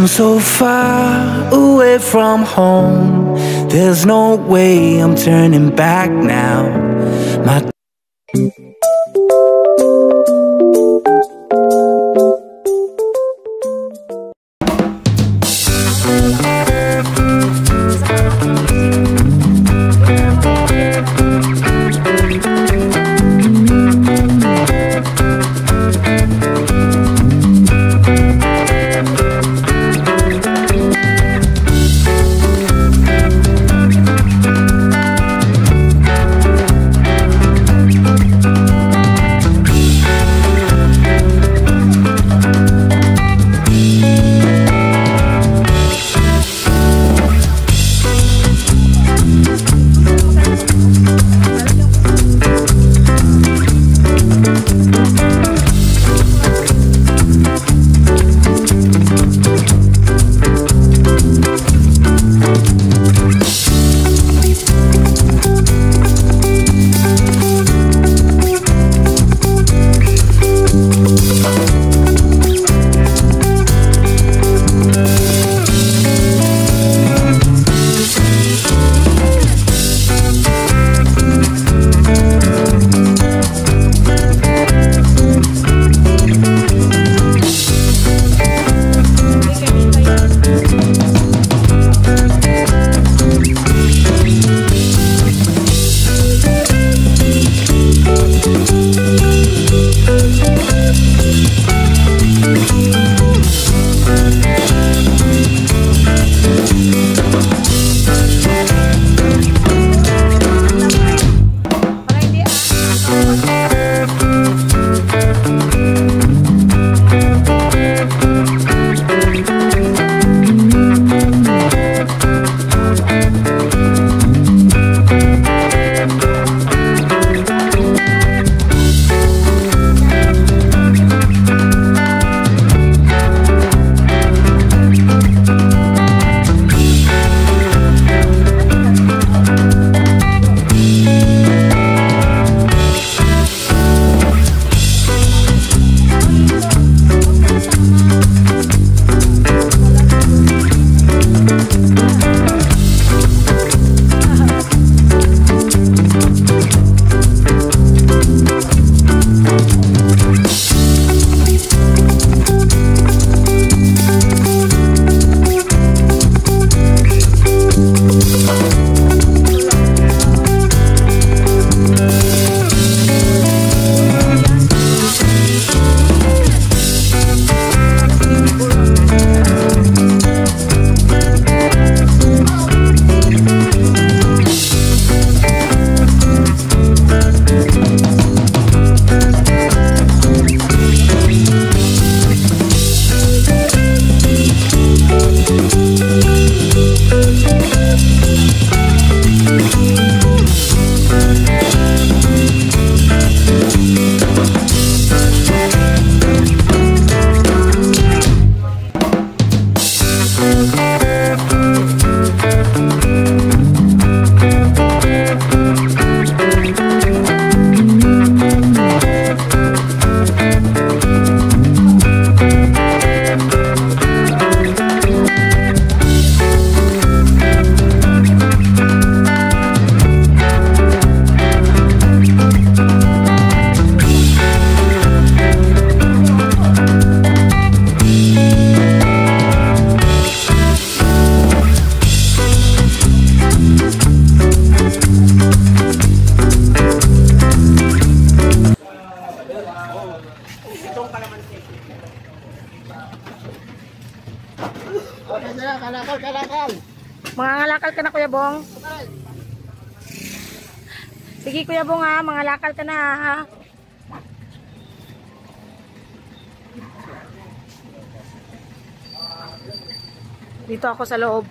I'm so far away from home. There's no way I'm turning back now. My Mangangalakal ka na, Kuya Bong. Sige, Kuya Bong, ha. Mangalakal ka na, ha. Dito ako sa loob.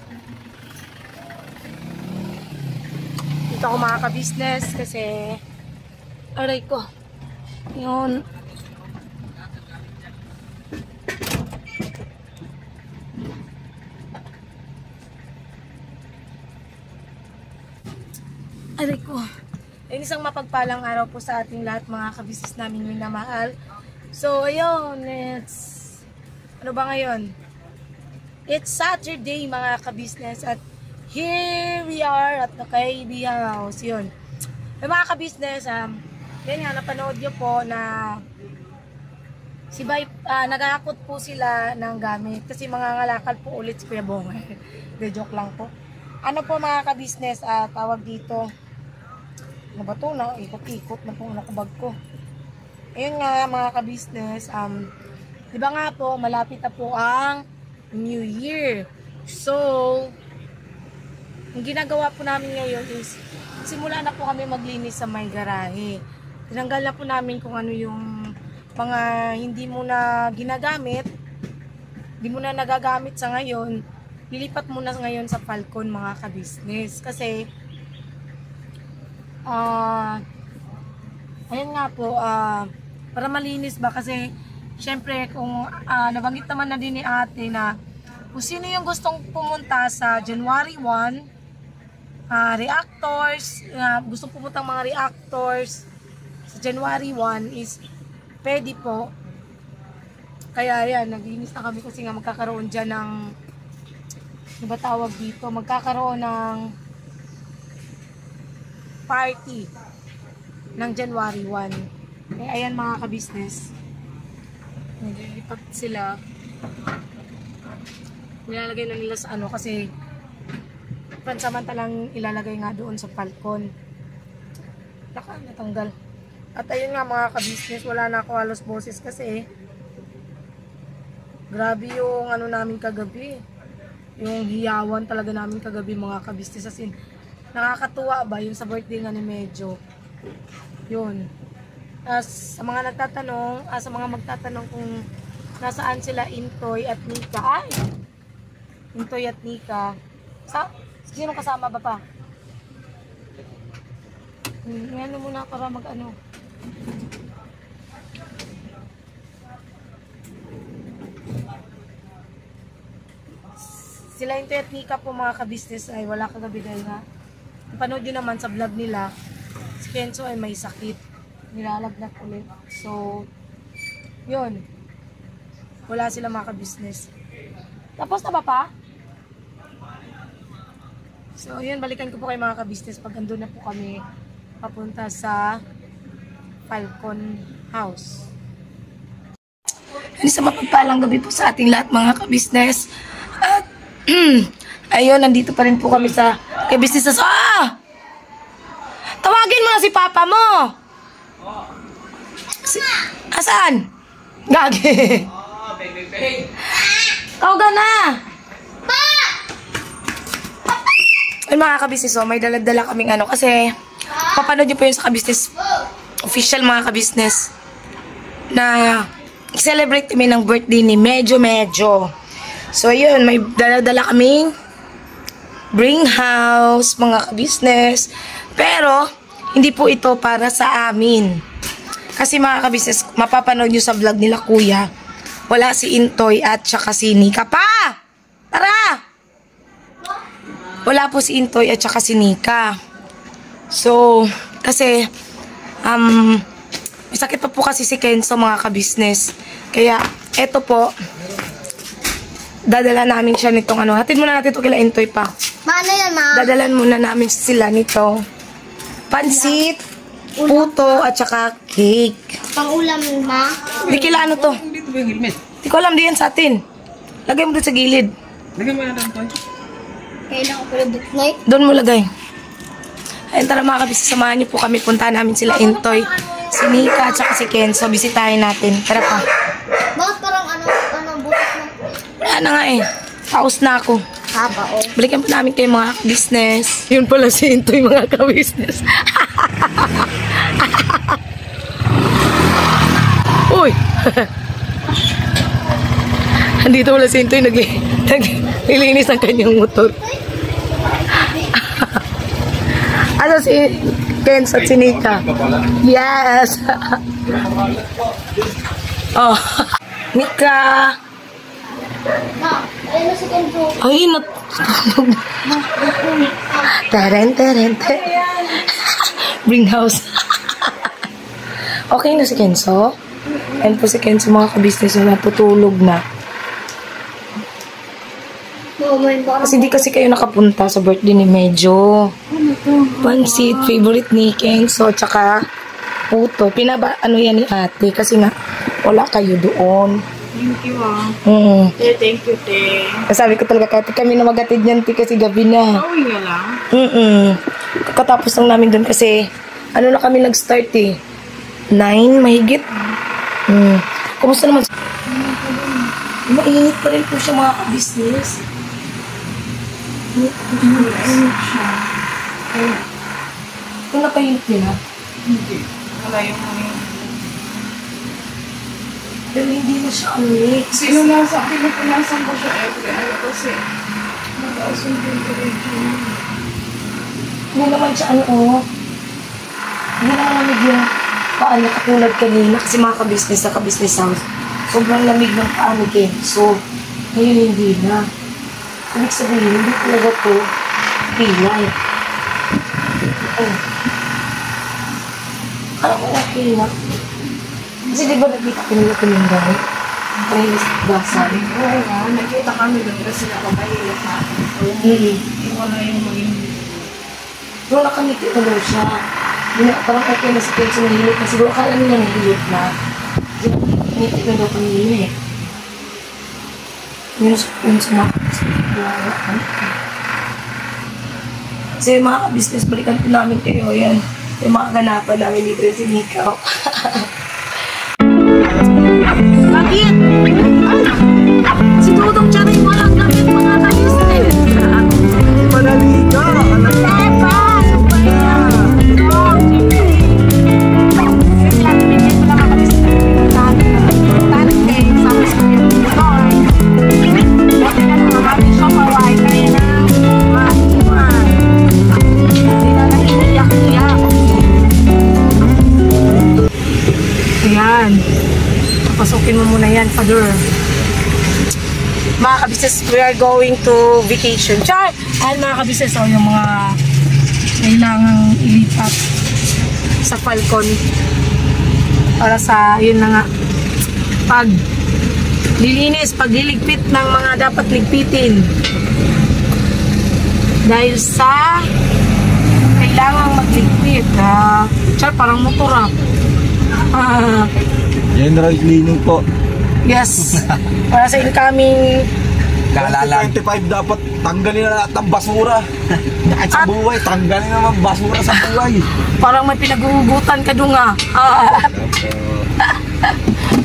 Dito ako makaka-business kasi aray ko. Yun. Aray ko. Ayun, isang mapagpalang araw po sa ating lahat, mga kabisnes namin minamahal. So, ayun, ano ba ngayon? It's Saturday mga ka-business at here we are at the KB House. Yun. Mga ka-business, yan nga, napanood nyo po na si Bay, nagakot po sila ng gamit kasi mga ngalakal po ulit si Kuya Bong. De joke lang po. Ano po mga ka-business, tawag dito, ano ba ito? Ikot-ikot na po nakabag ko. Ayun nga mga ka-business, di ba nga po, malapit na po ang New Year. So, ang ginagawa po namin ngayon is, simula na po kami maglinis sa may garahe. Tinanggal na po namin kung ano yung mga hindi mo na ginagamit, hindi mo na nagagamit sa ngayon, lilipat mo na ngayon sa Falcon mga ka-business. Kasi, ayun nga po, para malinis ba kasi syempre kung nabanggit naman na din ni ate na kung sino yung gustong pumunta sa January 1, reactors, gustong pumunta mga reactors sa January 1 is pwede po. Kaya yan, naglinis na kami kasi nga magkakaroon dyan ng, ano ba tawag dito, magkakaroon ng party ng January 1. Eh, ayan mga ka-business, nililipat sila, nilalagay na nila sa ano kasi pansamantalang ilalagay nga doon sa Falcon. Natanggal. At ayun nga mga ka-business, wala na ako halos boses kasi grabe yung ano namin kagabi, yung hiyawan talaga namin kagabi mga ka-business. As in, nakakatuwa ba yung sa birthday nga ni Medyo. Yun. Sa mga nagtatanong, sa mga magtatanong kung nasaan sila Intoy at Nika. Ay! Intoy at Nika. Sino kasama ba pa? Ano muna para mag-ano. Sila Intoy at Nika po mga ka-business ay wala kagabi dahil nga. Panood nyo naman sa vlog nila, si Kenzo ay may sakit. Nilalagnat ulit. So, yun. Wala sila mga ka-business. Tapos na ba pa? So, yun. Balikan ko po kayo mga ka-business pag andun na po kami papunta sa Falcon House. Isang mapagpalang gabi po sa ating lahat mga ka-business. At, ayun, nandito pa rin po kami sa ka-business. Tawagin mo na si Papa mo! Asan? Gagi. Tawagan na. Ay mga ka-business, may daladala kaming ano kasi papanood nyo po yun sa ka-business official mga ka-business na celebrate kami ng birthday ni Medyo. So ayun, may daladala kaming bring house mga ka-business, pero hindi po ito para sa amin. Kasi mga ka-business, mapapanood nyo sa vlog nila kuya, wala si Intoy at saka si Nika. Pa! Tara! Wala po si Intoy at saka si Nika. So, kasi, may sakit pa po kasi si Kenzo mga ka-business. Kaya, eto po, dadala namin siya nitong ano. Hatid muna natin ito kila Intoy pa. Maano yan, ma? Dadalan muna namin sila nito. Pansit, puto, at saka cake. Pang-ulam, ma? Di kila ano to? Dito ba yung helmet? Di ko alam, di yan sa atin. Lagay mo doon sa gilid. Lagyan mo na lang ito. Kailan ko pala buknoy? Doon mo lagay. Ayun, tara mga kabisnes, samahan niyo po kami. Puntahan namin sila Intoy, si Nika, at saka si Kenzo. Bisitahin natin. Tara pa. Bakit parang butas na? Wala na nga eh. Paus na ako. Haba, oh. Balikan po namin kayo mga business. Yun pala si Intoy mga ka-business. Uy! Andito pala si Intoy naglilinis ng kanyang motor. Ano si Kenzo at si Nika? Yes! Oh, Nika! Ayun na si Kenzo. Ay, Taren. Bring house. Okay na si Kenzo? Ayan po si Kenzo mga ka-business na naputulog na. kumain ba? Kasi di kasi kayo nakapunta sa birthday ni Medyo. Pansit, favorite ni Kenzo, tsaka puto. Ano yan ni ate kasi nga wala kayo doon. Thank you, ah. Thank you, te. Sabi ko talaga kahit kami na magatid niyan kasi gabi na. Uwi nga lang. Katapos lang namin doon kasi ano na kami nag-start eh. 9 mahigit. Kumusta naman? Mainit pa rin po siya mga ka-business. Kung napainit nila? Hindi. Wala yung mga. Pero hindi na siya amik. Sino nasa akin na pinasan ko siya every ano kasi. Nag-asun din ko rin siya. Hindi naman siya hindi naman lamig yung paano katulad kanina kasi mga ka-business sa ka-business house. Sobrang lamig ng paano eh. So, ngayon hindi na. Ibig sabihin, hindi talaga to pilay. Alam ko okay na. Kasi di ba nakita ko nila kuminday? Playlist basan. Oo nga, nakita kami doon kasi nakabahilip na. Wala yung maging. Pero nakangiti na daw siya. Parang okay na si Kenzo nahilip na. Siguro akala nila nahilip na. Nakangiti na daw kanina eh. Yun sa mga kasi mga ka-business, balikan po namin kayo. Yan. Yung mga ganapan namin dito si Mikaw. Bakit? Si Dudong Charay mo lang namin mga ka-business. Manalika! Ayan. Pasukin mo muna yan, Father. Mga kabisnes, we are going to vacation. Char! Ayan mga kabisnes, yung mga kailangang ilipat sa Falcon. Para sa, yun na nga, pagliligpit ng mga dapat ligpitin. Dahil sa kailangang magligpit. Char, parang motor General cleaning po. Yes. Para sa incoming Kaalala. 25 dapat tanggalin na lahat ng basura. Kahit sa buhay, tanggalin naman basura sa buhay. parang may pinag-uugutan ka doon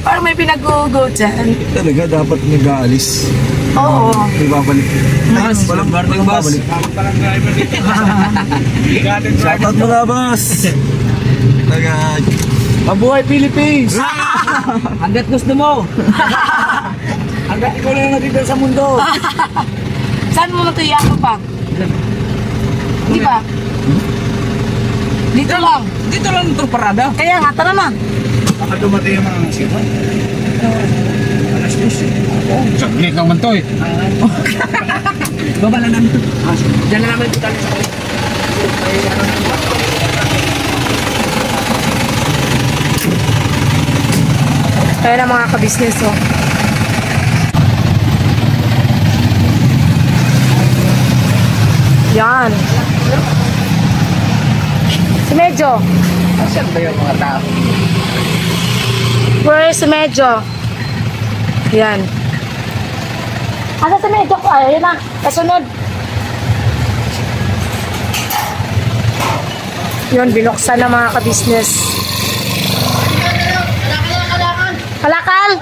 Parang may pinag-uugutan. Talaga dapat nag-aalis. Oo. May babalik. Walang babalik. Parang driver dito. Shoutout mo na, boss. Mabuhay Philippines! Hanggat gusto mo. Hanggat ikaw lang nandito sa mundo. Saan mo matuyan mo pa? Di ba? Dito lang. Dito lang ito parada. Kaya nga, tara na. Baka dumating yung mga nasipa. Alas 12. Saglit lang man to eh. Baba lang namin. Diyan na namin ito sa kulit. Kaya na mga kabisnes Yan. Si Medyo. Asan ba yung mga tao? Where is si Medyo? Yan. Asa si Medyo? Ayun na. Kasunod. Yun, binuksan na mga kabisnes. Kalakal!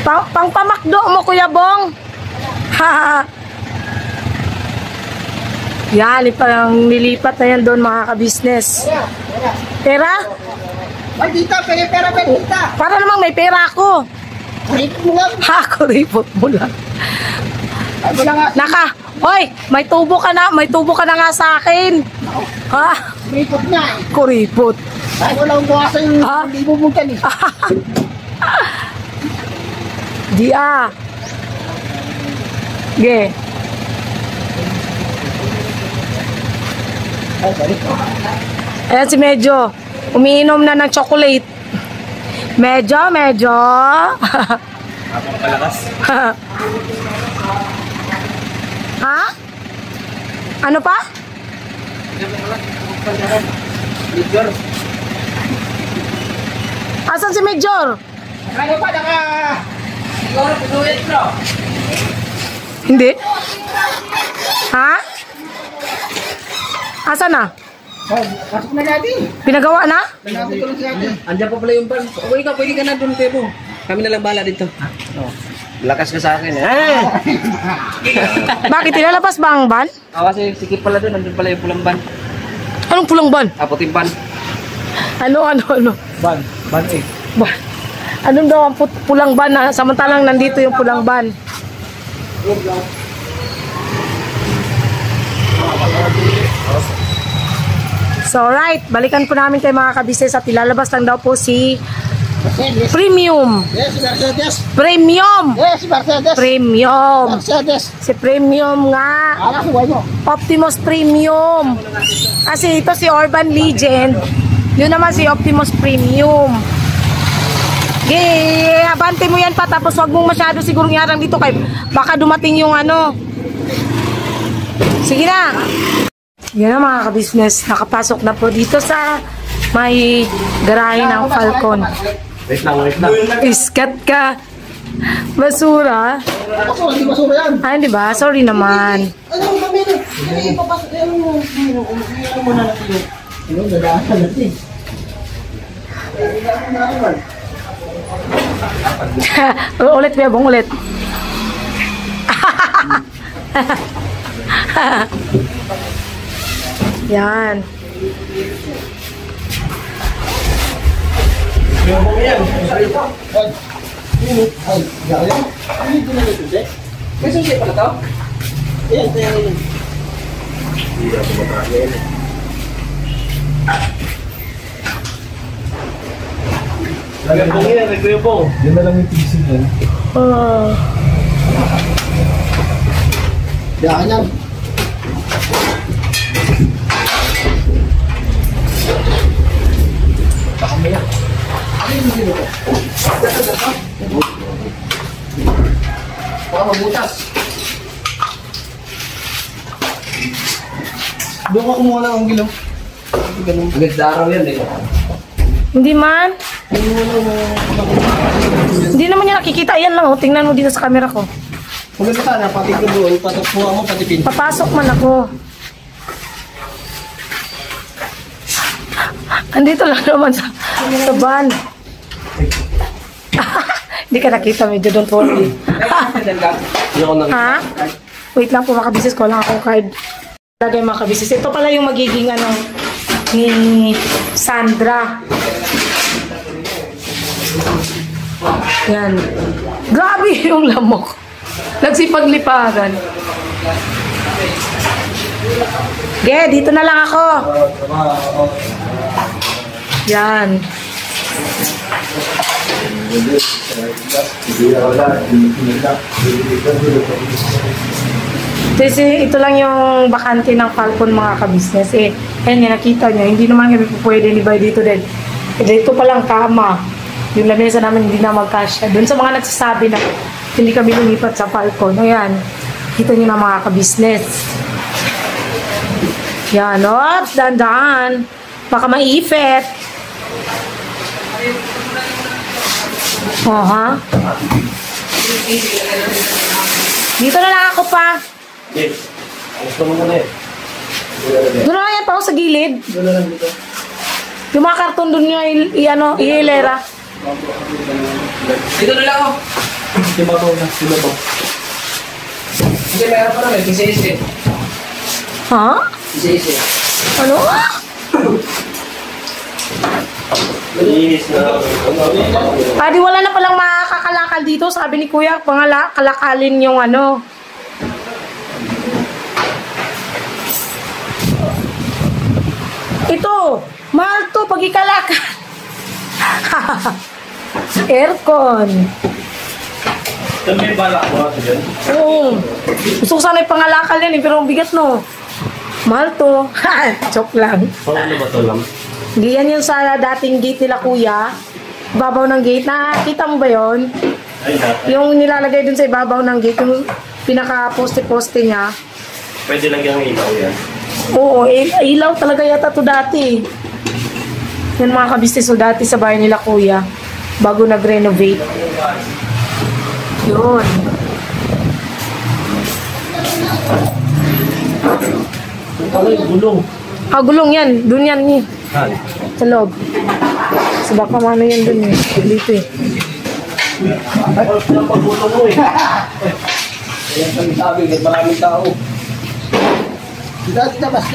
Pangpamakdo mo, Kuya Bong. Yan, parang nilipat na yan doon mga kabisnes. Pera? Bandita, pera, bandita. Para namang may pera ako. Ripot mo lang. Kuripot mo lang. Naka, hoy, may tubo ka na nga sa akin. Ha? Ripot na eh. Kuripot. Ay, walang buwasa yung libo mo dyan eh. Di Ge. Ayan si Medyo. Umiinom na ng chocolate. Medyo. Ako palakas. Ha? Ano pa? Major. Asan si Major? Ano pa, siguro pinuwit, bro. Hindi. Ha? Asan na? Pasok na natin. Pinagawa na? Pinapit ko lang sa atin. Andiyan pa pala yung pan. Okay ka, pwede ka na doon, Tebo. Kami na lang bahala dito. Lakas ka sa akin, eh. Bakit ilalabas ba ang ban? Kasi sikip pala doon, nandun pala yung pulang ban. Anong pulang ban? Puting ban. Ano? Ban eh. Ban. Anong daw ang pulang ban na samantalang nandito yung pulang ban? So right, balikan po namin kay mga kabisnes at ilalabas lang daw po si Premium. Yes, Mercedes. Premium! Yes, Mercedes. Premium! Mercedes. Si Premium nga. Anak, huwag mo. Optimus Premium. Kasi ito si Urban Legend. Yun naman si Optimus Premium. Abante mo yan pa. Tapos wag mong masyado siguro ngarang dito kay baka dumating yung ano. Sige na. Yan na mga kabisnes. Nakapasok na po dito sa may garahe ng Falcon. Wait lang. Iskat ka. Basura. Hindi masura yan. Ay, di ba? Sorry naman. Ano kami na? Ipapasok. Ano mo na natin? Ano, dadaan natin. Ulit, Bebong, ulit. Yan. May susi pala to? Yan na lang yung tisin yan. Diyan yan. Baka mabutas. Doon ka kumuha lang ang gilaw. Agad araw yan eh. Hindi man. Hindi naman niya nakikita. Ayan lang, oh. Tingnan mo dito sa camera ko. Maganda sana, pati ko doon, patapuha mo, pati pin. Papasok man ako. Andito lang naman sa van. Hindi ka nakita, medyo don't worry. Ha? Wait lang po mga kabisnes ko lang akong card. Lagay mga kabisnes. Ito pala yung magiging ano ni Sandra. Yan. Grabe yung lamok. Nagsipagliparan. Dito na lang ako. Yan. Kasi ito lang yung bakante ng Falcon mga kabisnes. Ayan nga nakita nyo, hindi naman kami pwede ni dito din. Dito palang kama. Yung lamesa namin hindi na magkasya. Doon sa mga nagsasabi na hindi kami lumipat sa Falcon. Ayan, kita nyo na mga kabisnes. Yan, ops, dandaan. Baka maipit. Ha? Dito na lang ako pa. Gusto mo na eh. Doon na lang yan pa ako sa gilid. Doon na lang dito. Yung mga karton doon nyo, ihilera. Dito na lang ako. Sibabaw na, sibabaw. Hindi, meron pa naman. Kisi-isi. Ha? Kisi-isi. Ano? Malinis na. Di wala na palang makakakalakal dito. Sabi ni Kuya, kalakalin yung ano. Ito, mahal to pag ikalakal. Aircon. May balak mo ako dyan. Oo. Gusto ko sana ipangalakal yan pero ang bigat no. Mahal to. Joke lang. Pang ano ba ito lang? Hindi yan yung sa dating gate nila Kuya. Babaw ng gate. Nakita mo ba yon? Ay, dati. Yung nilalagay dun sa ibabaw ng gate, yung pinaka-poste-poste niya. Pwede lagyan ng ilaw yan. Oo, ilaw talaga yata to dati. Yan mga kabisnes, so dati sa bahay nila kuya, bago nag-renovate. Yun. Ay, gulong. Ah, gulong yan. Dun yan eh. Han. Sa loob. So baka mano yan dun eh. Dito eh. Ay, pagpagulong mo eh. Ayan kami sabi, maraming tao. Dati labas.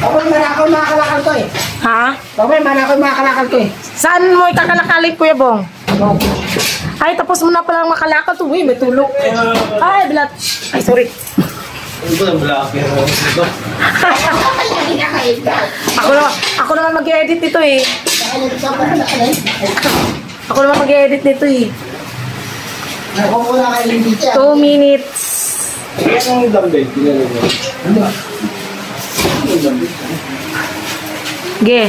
Ako naman ako makakalakal to eh. Ha? Ako naman ako makakalakal to eh. Saan mo ikakalakalit, Kuya Bong? Ay, tapos mo na palang makalakal to. Uy, may tulog. Ay, bilat. Ay, sorry. Ano ba ang blacker? Ito. Ako naman mag-edit nito eh. Ako naman mag-edit nito eh. Ako muna kayo limit yan. 2 minutes. Ayan ang dambay. Pinalo mo. Ge.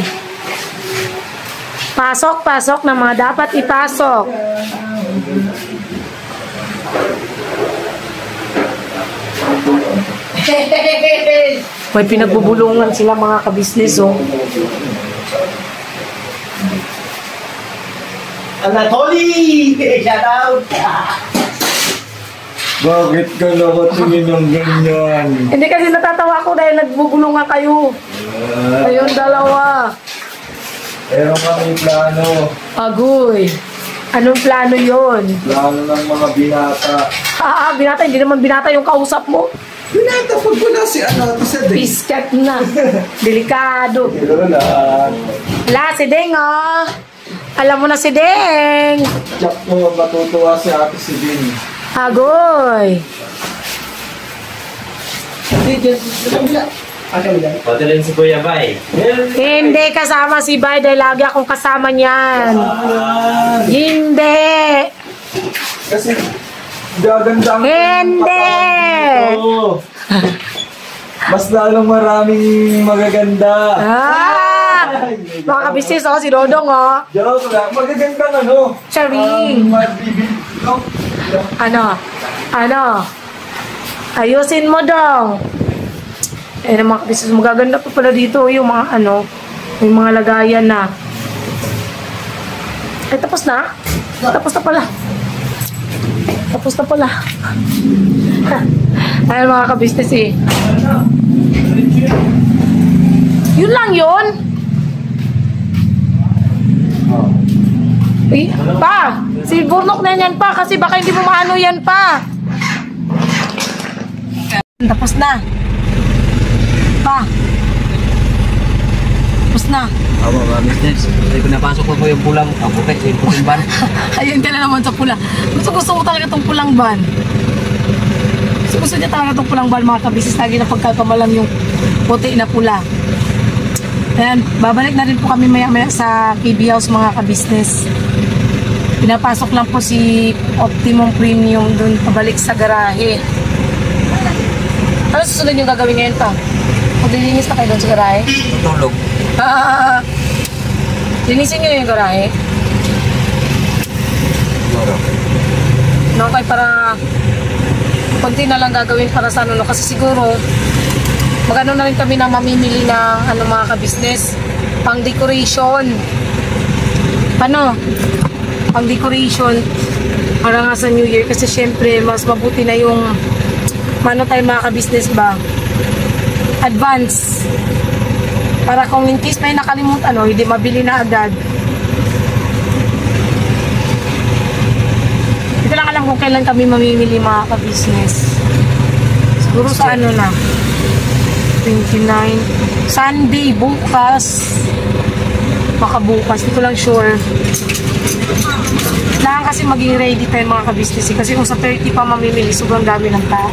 Pasok na mga dapat ipasok. May pinagbubulungan sila mga kabisnes, oh. Anatoly! Shout out! Bakit ka nakatingin ng ganyan? Hindi kasi natatawa ko dahil nagbubulungan kayo. Kayong dalawa. Pero kami plano. Agoy. Anong plano yon? Plano ng mga binata. Binata. Hindi naman binata yung kausap mo. Binata pag wala si si Deng. Piskat na. Delikado. Pero lang. Wala, si Deng, oh. Alam mo na si Deng. Tsak mo, matutuwa si ate si Deng. Agoy. Pati rin si Kuya Bay. Hindi kasama si Bay dahil lagi akong kasama niyan. Hindi. Kasi gaganda ang Hindi. Oo. Mas lalong maraming magaganda. Mga kabisnes, oh, si Dodong, oh. Joke lang, magagandang ano. Charing. Ano? Ayusin mo dong. Eh, mga kabisnes, magaganda pa pala dito yung mga yung mga lagayan na. Eh, tapos na? Tapos na pala. Ayun mga kabisnes eh. Yun lang yun. Eh, pa, si Burnok na yan pa kasi baka hindi mo maano yan pa. Tapos na. Pa. Tapos na. Ako mga business. Hindi ko napasok ko yung pulang. Ako yung puting ban. Ayun ka na naman sa pula. Gusto mo talaga itong pulang ban. Gusto niya talaga itong pulang ban, mga kabisnes. Lagi na pagkakamalang yung puti na pula. Ayan, babalik na rin po kami maya-maya sa KB House, mga kabisnes. Pinapasok lang po si Optimum Premium dun pabalik sa garahe. Ano susunod yung gagawin ngayon pa? Maglilinis na kayo doon sa garahe? Tulog. Linisin nyo yung garahe? No, kaya para konti na lang gagawin para sa ano, kasi siguro magano na rin kami na mamimili ng mga ka-business pang decoration. Pang decoration para nga sa New Year, kasi syempre mas mabuti na yung tayo mga ka-business ba, advance, para kung in case may nakalimutan hindi mabili na agad. Hindi ko lang alam kung kailan kami mamimili, mga ka-business. Siguro sa na 29 Sunday, bukas, baka bukas, hindi ko lang sure. Kailangan kasi maging ready tayo, mga ka-business, kasi kung sa 30 pa mamimili, sobrang dami ng tao.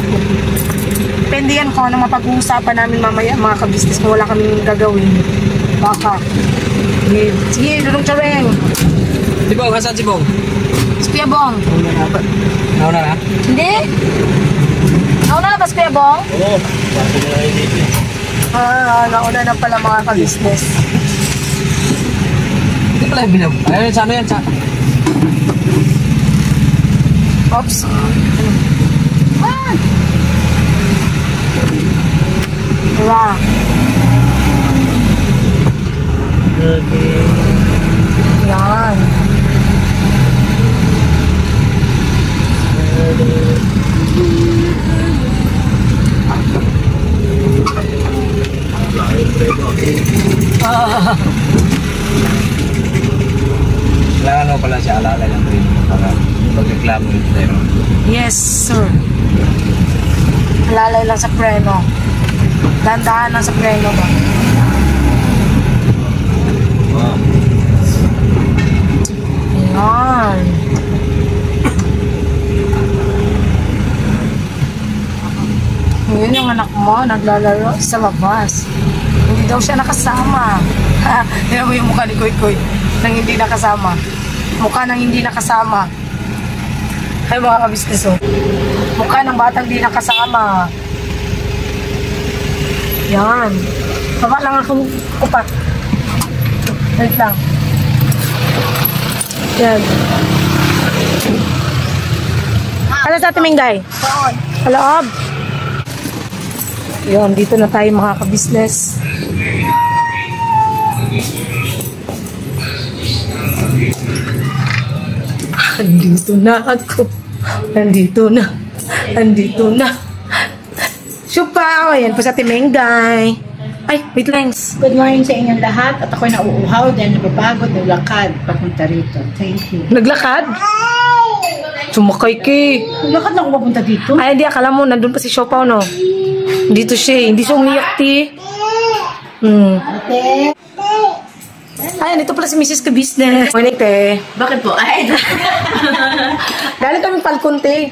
Depende yan kung ano mapag-uusapan namin mamaya, mga ka-business, kung wala kaming gagawin. Baka. Sige, Dudong Chareng. Si Bong, asan si Bong? Si Kuya Bong. Nauna na? Hindi. Nauna na ba si Kuya Bong? Oo. Pati na lang dito. Nauna na pala, mga ka-business. Hindi pala yung binab. Ayun, sa ano yan? Oops. Diba? Yan. Kailangan mo pala siya alala lang rin para pagreklamo yung tayo. Yes, sir. Lalay lang sa preno. Dandahan lang sa preno ba? Ayan. Ngayon yung anak mo, naglalaro sa labas. Hindi daw siya nakasama. Tignan mo yung mukha ni Koy Koy nang hindi nakasama. Mukha nang hindi nakasama. Ay mga kabisnes oh. Mukha ng batang hindi nakasama. Yan. Baba lang ako upa. Wait lang. Yan. Ano sa ating Mingday? Kaloob. Yan, dito na tayo mga kabisnes. Andito na ako. Andito na. Andito na. Supa! Ayan po sa Timengday. Ay, wait lang. Good morning sa inyong lahat at ako'y nauuhaw dahil napapagod naglakad papunta rito. Thank you. Naglakad? Sumakay ki. Naglakad na ako papunta dito? Ay, hindi. Akala mo, nandun pa si Siopaw, no? Dito siya. Hindi siya umiyak, ti. Ate. Ay, dito pala si Mrs. Ka-Business. Morning, te. Bakit po? Ay, Galing kami Falcon, te.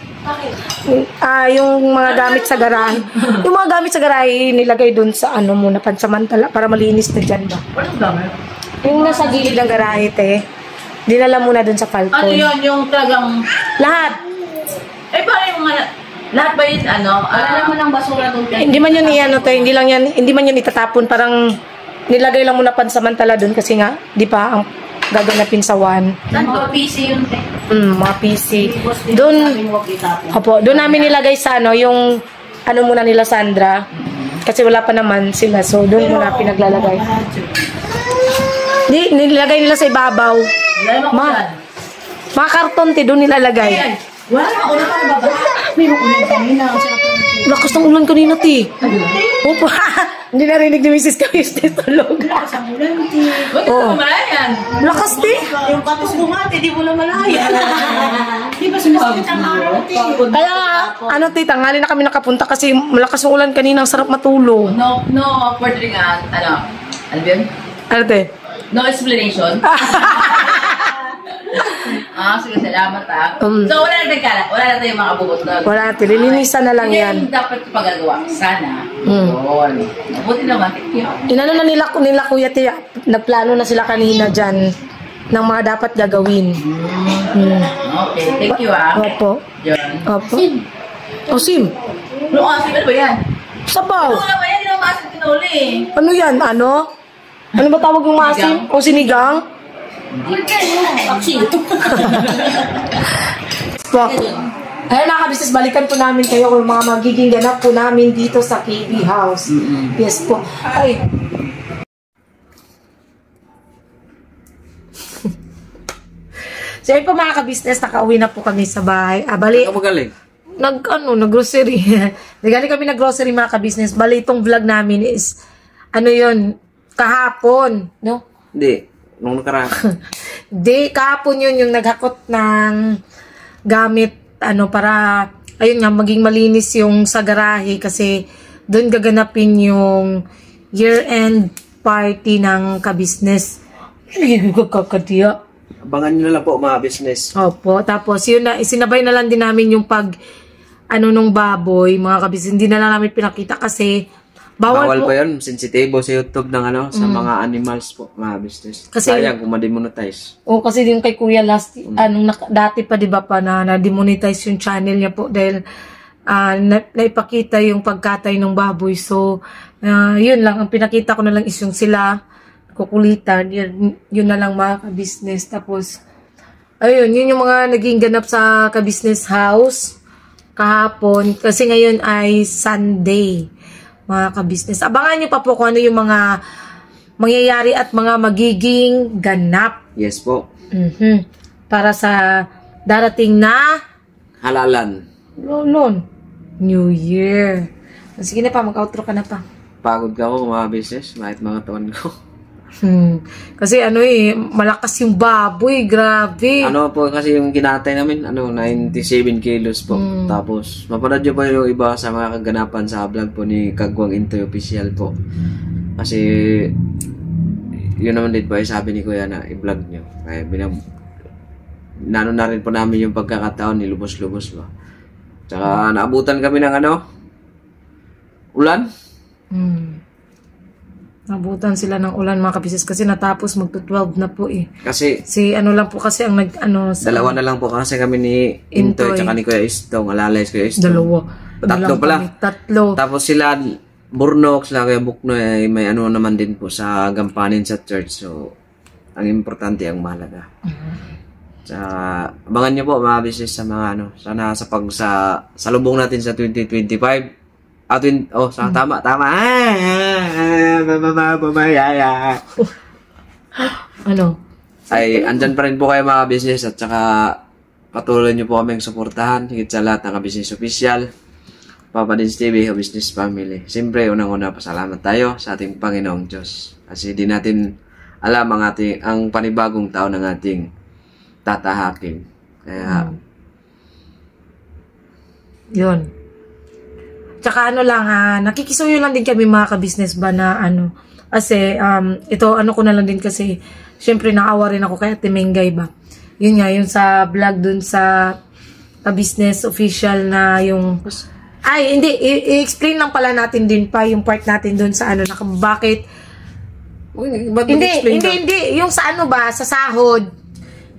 Yung mga gamit sa garahe. Yung mga gamit sa garahe, nilagay dun sa ano muna, pansamantala, para malinis na dyan ba? walang gamit. Yung nasa gilid ng garahe, te. Dinala muna dun sa Falcon. Ano yun? Yung talagang... Lahat. Eh, parang yung mga... Lahat ba yun, ano? Alala mo ng basura doon kayo? Hindi man yun iano, te. Hindi man yun itatapon. Parang nilagay lang muna pansamantala dun kasi nga, di pa, ang gaganapin sa one. Saan mga PC yun, te? Mga PC. Doon, opo, doon namin nilagay sa ano, yung ano muna nila Sandra. Kasi wala pa naman sila. So, doon muna pinaglalagay. Di, nilagay nila sa ibabaw. Mga karton, te, doon nilalagay. Wala na, una pa na baba. May makulang kanina. Lakas ng ulan kanina, te. Opo, hindi narinig ni Mrs. Ka-Business tulog. Ang ulan, te. Oo. Malayan. Lakas, te. Yung katos ko nga, te, di mo na malayan. Di ba sumasakit ang araw, te? Kaya, ano, te, tanghali na kami nakapunta kasi malakas ng ulan kanina. Ang sarap matulog. No, pwede nga, ano, Albion? Ano, te? No explanation. Sige, salamat So, wala na nagkalat. Wala na tayong mga bubutog. Wala, te. Lilinisan na lang yan. Yung dapat pagagawa. Sana. Yun. Mabuti naman. Thank you. Inano na nila kuya, te, nagplano na sila kanina dyan ng mga dapat gagawin. Okay, thank you Opo. Yun. Opo. Sim. Ano asin? Ano ba yan? Sabaw. Ano ba yan? Yung asin tinuli. Ano yan? Ano? Ano ba tawag yung masim? O sinigang? Asin. Po. Ayun mga kabisnes, balikan po namin kayo kung mga magiging ganap po namin dito sa KB House. Yes po. Ay. So ayun po mga kabisnes, nakauwi na po kami sa bahay. Bali. Magaling. Nag-grocery. Nagaling kami nag-grocery mga kabisnes. Bali itong vlog namin is, ano yun, kahapon. No? Hindi. Nung nakaraan. Di, kahapon yun yung naghakot ng gamit, para, ayun nga, maging malinis yung sa garahe kasi doon gaganapin yung year-end party ng kabisnes. Kakadiya. Abangan nyo na lang po mga business. Opo, tapos yun na, isinabay na lang din namin yung nung baboy, mga kabisnes. Hindi na lang namin pinakita kasi bawal pa yun. Sensitibo sa YouTube ng sa mga animals po, mga business. Kasi, sayang kung ma-demonetize. kasi din kay Kuya last, dati pa diba pa na-demonetize yung channel niya po dahil naipakita yung pagkatay ng baboy. So, yun lang. Ang pinakita ko na lang is yung sila kukulitan. Yun na lang mga business. Tapos, ayun, yun yung mga naging ganap sa ka-business house kahapon. Kasi ngayon ay Sunday, mga ka-business. Abangan nyo pa po kung ano yung mga mangyayari at mga magiging ganap. Yes po. Para sa darating na Halalan. Lolon, New Year. Sige na pa, mag-outro ka na pa. Pagod ka ako mga business, kahit mga taon ko. Kasi malakas yung baboy, grabe. Ano po kasi yung kinatay namin, 97 kilos po. Tapos, mapanood nyo po yung iba sa mga kaganapan sa vlog po ni Kagwang Intoy Official po. Kasi, yun naman din po ay sabi ni Kuya na i-vlog nyo. Kaya nano na rin po namin yung pagkakataon, nilubos-lubos ba. Tsaka naabutan kami ng ulan. Nabutan sila ng ulan mga kabisis kasi natapos magto-12 na po eh. Kasi lang po kasi ang dalawa na lang po kasi kami ni Intoy tsaka ni Kuya Istong, alalay Kuya Istong. Tatlo pala. Tatlo. Tapos sila Burnok, sila Kuya Buknoy ay may naman din po sa gampanin sa church. So, ang importante ang mahalaga. Abangan nyo po mga business sa mga sana sa lubong natin sa 2025. Tama. Ay, andyan pa rin po kayo mga business at saka patuloy nyo po kaming suportahan higit sa lahat ng business official, Papa Dins TV, Business Family. Siyempre, unang-una pasalamat tayo sa ating Panginoong Diyos. Kasi di natin alam ang panibagong taon ng ating tatahakin. Kaya, yun. Tsaka nakikisuyo lang din kami mga ka-business ba na kasi ito ko na lang din kasi syempre naawa rin ako kay Ate Mengay ba. Yun nga, yun sa vlog dun sa ka-business official na yung hindi, i-explain lang pala natin din pa yung part natin dun sa na bakit hindi, yung sa sa sahod.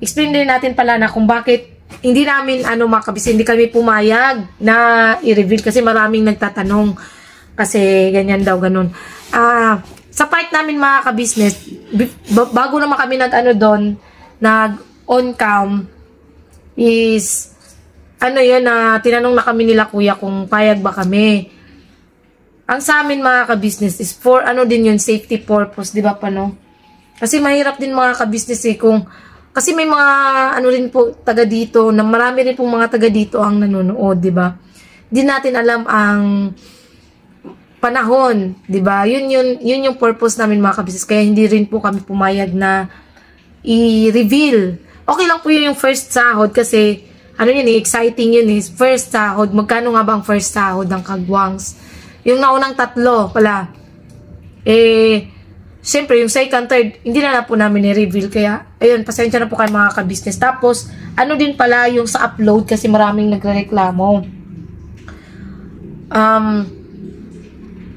Explain din natin pala na kung bakit hindi namin mga kabis, hindi kami pumayag na i-reveal kasi maraming nagtatanong kasi ganyan daw ganun. Sa part namin mga ka-business, bago naman kami doon nag-on cam is tinanong na kami nila kuya kung payag ba kami. Ang sa amin mga ka-business is for din yun, safety purpose, di ba pa no? Kasi mahirap din mga ka-business kasi may mga rin po taga dito, na marami rin pong mga taga dito ang nanonood, 'di ba? Di natin alam ang panahon, 'di ba? Yun yung purpose namin mga kabisnes. Kaya hindi rin po kami pumayag na i-reveal. Okay lang po yung first sahod kasi exciting yun eh. First sahod, magkano nga ba ang first sahod ng Kagwangs? Yung naunang 3 pala. Siyempre, yung second, third, hindi na po namin i-reveal. Kaya, ayun, pasensya na po kayo mga ka-business. Tapos, din pala yung sa upload kasi maraming nagrereklamo.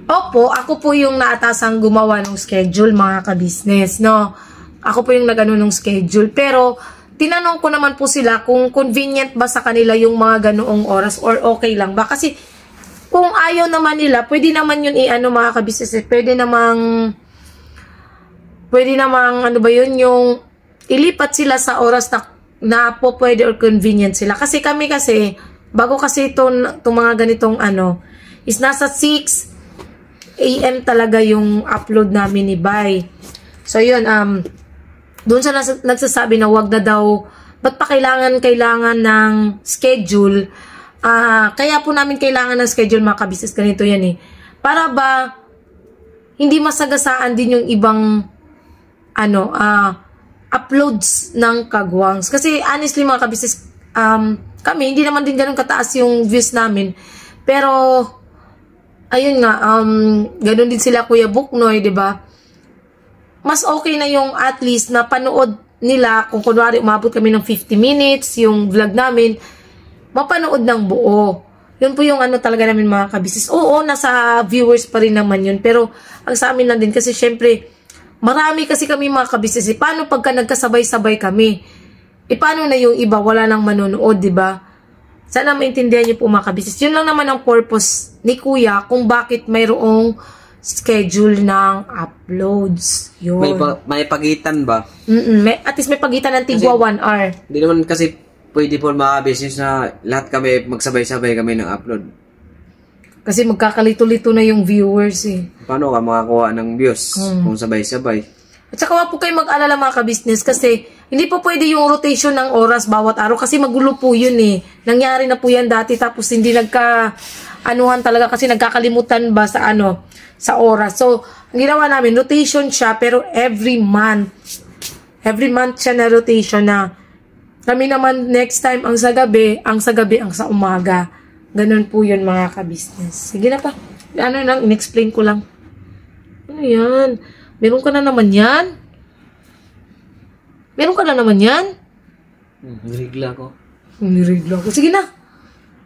Ako po yung naatasang gumawa ng schedule mga ka-business, no? Ako po yung ng schedule. Pero, tinanong ko naman po sila kung convenient ba sa kanila yung mga ganoong oras or okay lang ba. Kasi, kung ayaw naman nila, pwede naman yun mga ka-business. Pwede namang yung ilipat sila sa oras na po pwede or convenient sila. Kasi kami bago kasi itong mga ganitong is nasa 6 AM talaga yung upload namin ni Bay. So yun, doon sa nagsasabi na wag na daw, ba't pa kailangan ng schedule? Kaya po namin kailangan ng schedule mga kabisnes, ganito yan para ba hindi masagasaan din yung ibang uploads ng Kagwangs. Kasi honestly mga kabisnes, kami hindi naman din ganun kataas yung views namin. Pero ayun nga, ganun din sila Kuya Buknoy, 'di ba? Mas okay na yung at least na panood nila kung kunwari umabot kami ng 50 minutes yung vlog namin, mapanood ng buo. Yun po yung talaga namin mga kabisnes. Oo, nasa viewers pa rin naman yun. Pero ang sa amin lang din kasi syempre marami kasi kami mga kabisnes. Paano pagka nagkasabay-sabay kami? Paano na yung iba? Wala nang manonood, di ba? Sana maintindihan niyo po mga kabisnes. Yun lang naman ang purpose ni Kuya kung bakit mayroong schedule ng uploads. Yun. May pagitan ba? At least may pagitan ng tigwa 1 hour. Hindi naman kasi pwede po mga business na lahat kami magsabay-sabay kami ng upload. Kasi magkakalito-lito na yung viewers eh. Paano ka makakuha ng views kung sabay-sabay? At saka wag po kayo mag-alala mga ka-business kasi hindi po pwede yung rotation ng oras bawat araw kasi magulo po yun eh. Nangyari na po yan dati tapos hindi nagka-anuhan talaga kasi nagkakalimutan ba sa sa oras. So, ang ginawa namin, rotation siya pero every month siya na rotation na kami naman next time ang sa gabi ang sa umaga. Ganun po yun mga ka-business. Sige na pa. In-explain ko lang. Ano yan? Meron ka na naman yan? Nirigla ko. Nirigla ko. Sige na.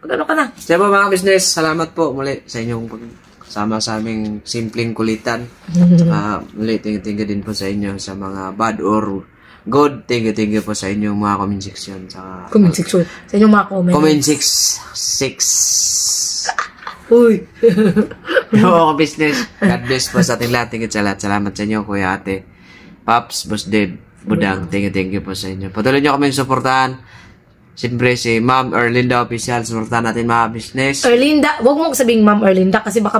Pag-ano ka na. Sige po mga business, salamat po muli sa inyong pagsama sa aming simpleng kulitan. Muli, thank you din po sa inyo sa mga bad or good. Thank you po sa inyong mga comment section. Comment section. Sa inyong mga comment. Comment 6. Uy. Mga business. God bless po sa ating lahat. Thank you sa lahat. Salamat sa inyo, Kuya Ate. Paps, Boss Dave, Budang. Thank you po sa inyo. Patuloy nyo kami suportahan. Siyempre si Ma'am Erlinda Official. Suportahan natin mga business. Erlinda. Huwag mong sabing Ma'am Erlinda kasi baka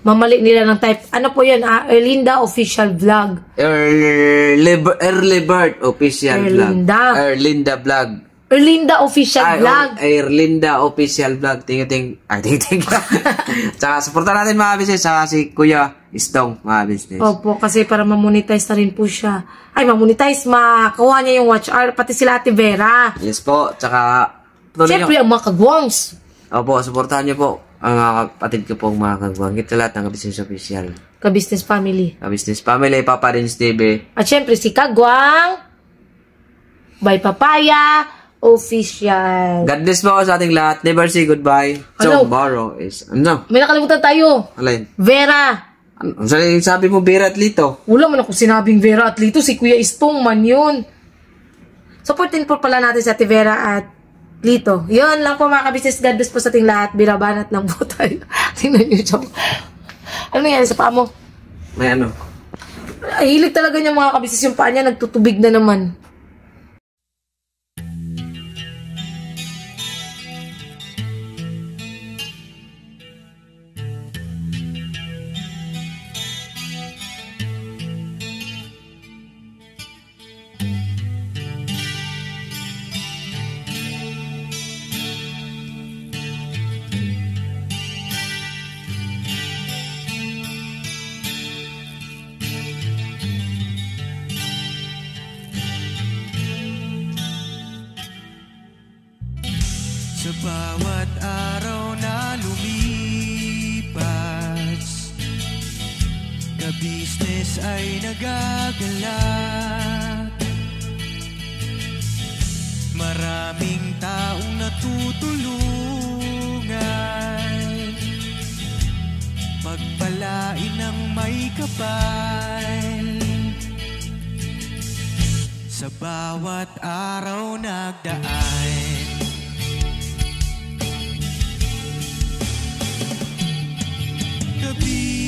mamali nila ng type. Ano po yan? Erlinda Official Vlog. Early Bird Official Vlog. Erlinda Vlog. Erlinda Official Vlog. Erlinda Official Vlog. Thank you. Tsaka, supportan natin mga business. Tsaka si Kuya Istong, mga business. Opo, kasi para mamonetize na rin po siya. Ay, mamonetize, makuha niya yung watch hour. Pati sila Ate Vera. Yes po. Tsaka, siyempre, ang mga kagwangs. Opo, supportahan niyo po ang mga kapatid ko pong mga kagwang. Ito lahat ng Business Official. Ka-business family. Ka-business family, Papa Rins TV. At siyempre, si Kagwang, by Papaya, Official. God bless po sa ating lahat. Never say goodbye. Tomorrow is... Ano? May nakalimutan tayo. Alin? Vera. Ano? Sabi mo Vera at Lito. Wala man ako sinabing Vera at Lito. Si Kuya Istong man yun. Supportin po pala natin sa Ate Vera at Lito. Yun lang po mga ka-business. God bless po sa ating lahat. Birabanat lang po tayo. Tingnan nyo siya. Ano yan sa paa mo? May ano? Ay, hilig talaga niya mga ka-business. Yung paa niya nagtutubig na naman. Sa bawat araw na lumipas, ka-business ay nagagalak. Maraming taong natutulungan, pagpalain ng may kapal. Sa bawat araw nagdaan, ka-business,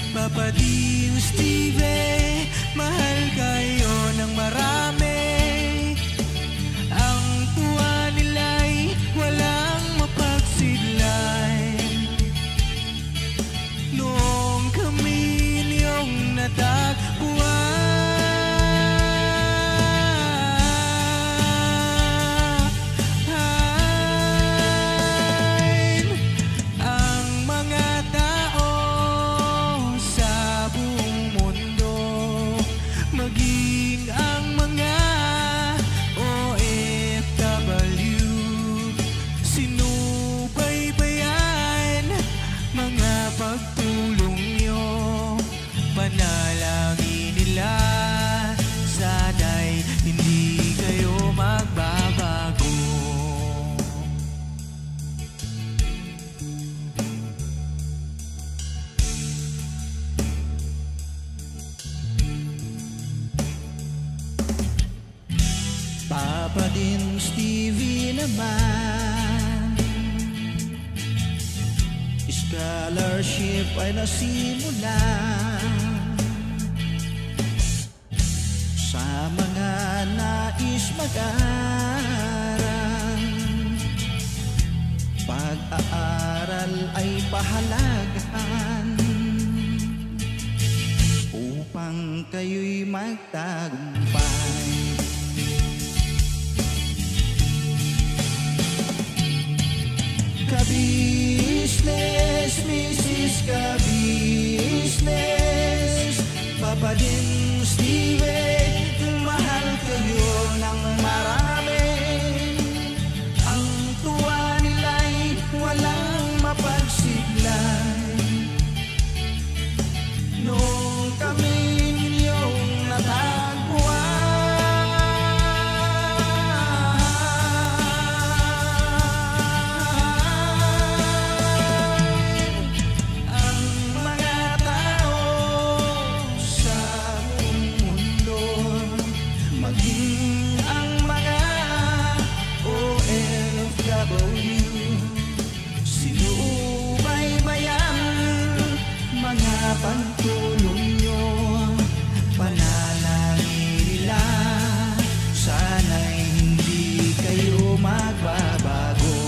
Papa Dios TV, mahal kayo ng marami. Ang tuwa nila'y walang mapagsidlay. Noong kami niyong natagpuan, Papa Dinos TV naman, Scholarship ay nasimula sa mga nais mag-aral. Pag-aaral ay pahalagahan upang kayo'y magtagumpay. Ka-business, Mrs. Ka-business, Papa din Steven, mahal kayo ng marami. Ang tuwa nila'y walang mapagsiglay. Nung kami ninyong natagpuan, pagtulong nyo, panalangin nila, sana'y hindi kayo magbabago.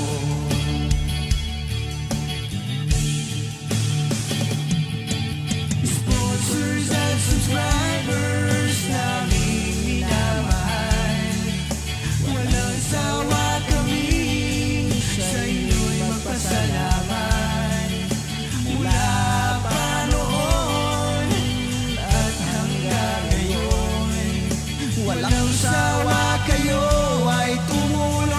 Sponsors at subscribers namin minamahal, walang sawa kami sa inyo'y magpasalamat. Mula walang sawa kayo ay tumulong.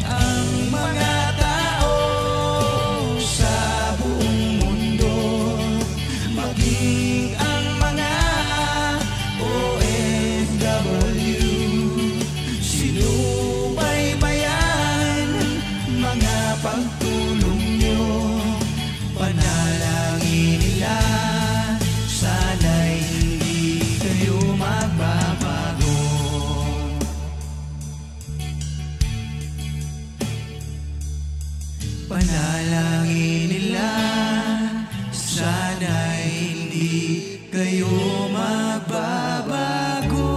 Ang mga tao sa buong mundo, maging ang mga OFW, sinubaybayan mga pagtulong nyo, panalangin nila, sana'y hindi kayo magbabago. Panalangin nila, sana'y hindi kayo magbabago.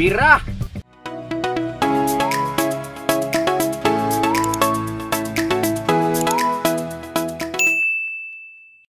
Bira!